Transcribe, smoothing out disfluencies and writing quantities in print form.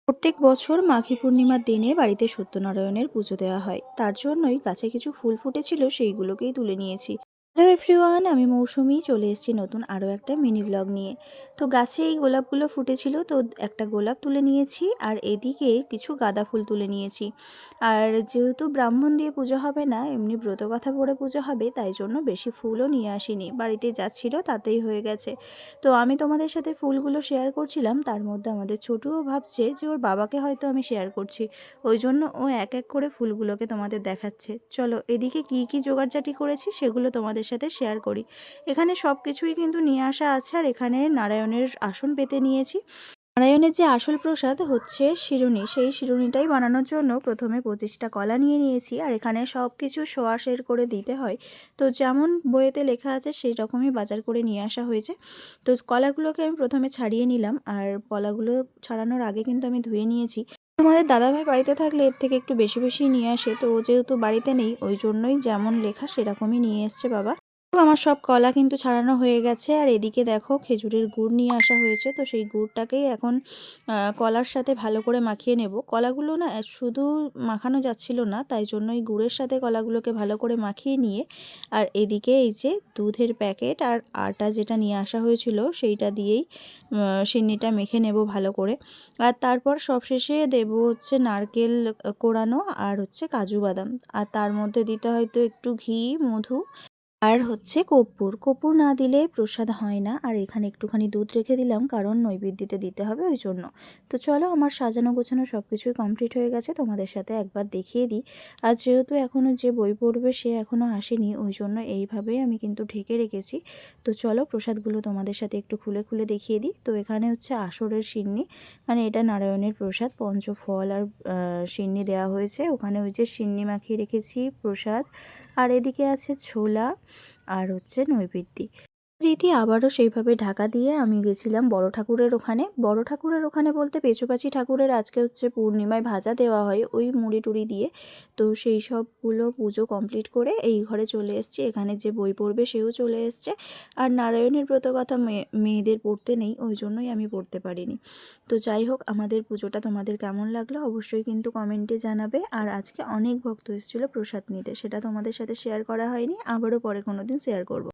প্রত্যেক বছর মাঘী পূর্ণিমার দিনে বাড়িতে সত্যনারায়ণের পুজো দেওয়া হয়, তার জন্যই গাছে কিছু ফুল ফুটেছিল, সেইগুলোকেই তুলে নিয়েছি। হ্যালো এভরিওয়ান, আমি মৌসুমি চলে এসেছি নতুন আরও একটা মিনি ব্লগ নিয়ে। তো গাছে এই গোলাপগুলো ফুটেছিল, তো একটা গোলাপ তুলে নিয়েছি আর এদিকে কিছু গাঁদা ফুল তুলে নিয়েছি। আর যেহেতু ব্রাহ্মণ দিয়ে পুজো হবে না, এমনি ব্রতকথা পড়ে পুজো হবে, তাই জন্য বেশি ফুলও নিয়ে আসিনি, বাড়িতে যাচ্ছিল তাতেই হয়ে গেছে। তো আমি তোমাদের সাথে ফুলগুলো শেয়ার করছিলাম, তার মধ্যে আমাদের ছোটুও ভাবছে যে ওর বাবাকে হয়তো আমি শেয়ার করছি, ওই জন্য ও এক এক করে ফুলগুলোকে তোমাদের দেখাচ্ছে। চলো এদিকে কি কি জোগাড়জাটি করেছি সেগুলো তোমাদের সাথে শেয়ার করি। এখানে সব কিছুই কিন্তু নিয়ে আসা আছে, আর এখানে নারায়ণের আসন পেতে নিয়েছি। নারায়ণের যে আসল প্রসাদ হচ্ছে শিরুনি, সেই শিরুনিটাই বানানোর জন্য প্রথমে 25টা কলা নিয়ে নিয়েছি, আর এখানে সব কিছু সোয়াশের করে দিতে হয়। তো যেমন বইয়েতে লেখা আছে সেই রকমই বাজার করে নিয়ে আসা হয়েছে। তো কলাগুলোকে আমি প্রথমে ছাড়িয়ে নিলাম, আর কলাগুলো ছাড়ানোর আগে কিন্তু আমি ধুয়ে নিয়েছি। তোমাদের দাদাভাই বাড়িতে থাকলে এর থেকে একটু বেশি বেশি নিয়ে আসে, তো ও যেহেতু বাড়িতে নেই ওই জন্যই যেমন লেখা সেরকমই নিয়ে এসছে বাবা। তো আমার সব কলা কিন্তু ছাড়ানো হয়ে গেছে, আর এদিকে দেখো খেজুরের গুড় নিয়ে আসা হয়েছে, তো সেই গুড়টাকেই এখন কলার সাথে ভালো করে মাখিয়ে নেব। কলাগুলো না শুধু মাখানো যাচ্ছিল না, তাই জন্য এই গুড়ের সাথে কলাগুলোকে ভালো করে মাখিয়ে নিয়ে, আর এদিকে এই যে দুধের প্যাকেট আর আটা যেটা নিয়ে আসা হয়েছিল সেইটা দিয়েই সিন্নিটা মেখে নেব ভালো করে। আর তারপর সবশেষে দেব হচ্ছে নারকেল কোড়ানো আর হচ্ছে কাজু বাদাম, আর তার মধ্যে দিতে হয়তো একটু ঘি, মধু আর হচ্ছে কর্পূর। কর্পূর না দিলে প্রসাদ হয় না, আর এখানে একটুখানি দুধ রেখে দিলাম কারণ নৈবেদ্যতে দিতে হবে ওই জন্য। তো চলো আমার সাজানো গোছানো সব কিছুই কমপ্লিট হয়ে গেছে, তোমাদের সাথে একবার দেখিয়ে দিই। আর যেহেতু এখনও যে বই পড়বে সে এখনও আসেনি, ওই জন্য এইভাবেই আমি কিন্তু ঢেকে রেখেছি। তো চলো প্রসাদগুলো তোমাদের সাথে একটু খুলে খুলে দেখিয়ে দিই। তো এখানে হচ্ছে আসরের সিন্নি, মানে এটা নারায়ণের প্রসাদ, পঞ্চফল আর সিন্নি দেওয়া হয়েছে। ওখানে ওই যে সিন্নি মাখিয়ে রেখেছি প্রসাদ, আর এদিকে আছে ছোলা আর হচ্ছে নৈবেদ্য। রীতি আবারও সেইভাবে ঢাকা দিয়ে আমি গেছিলাম বড় ঠাকুরের ওখানে। বড় ঠাকুরের ওখানে বলতে পেচুপাচি ঠাকুরের আজকে হচ্ছে পূর্ণিমায় ভাজা দেওয়া হয় ওই মুড়ি টুড়ি দিয়ে। তো সেই সবগুলো পুজো কমপ্লিট করে এই ঘরে চলে এসেছি। এখানে যে বই পড়বে সেও চলে এসছে। আর নারায়ণের ব্রত কথা মেয়েদের পড়তে নেই, ওই জন্যই আমি পড়তে পারিনি। তো যাই হোক, আমাদের পুজোটা তোমাদের কেমন লাগলো অবশ্যই কিন্তু কমেন্টে জানাবে। আর আজকে অনেক ভক্ত এসেছিলো প্রসাদ নিতে, সেটা তোমাদের সাথে শেয়ার করা হয়নি, আবারও পরে কোনো দিন শেয়ার করব।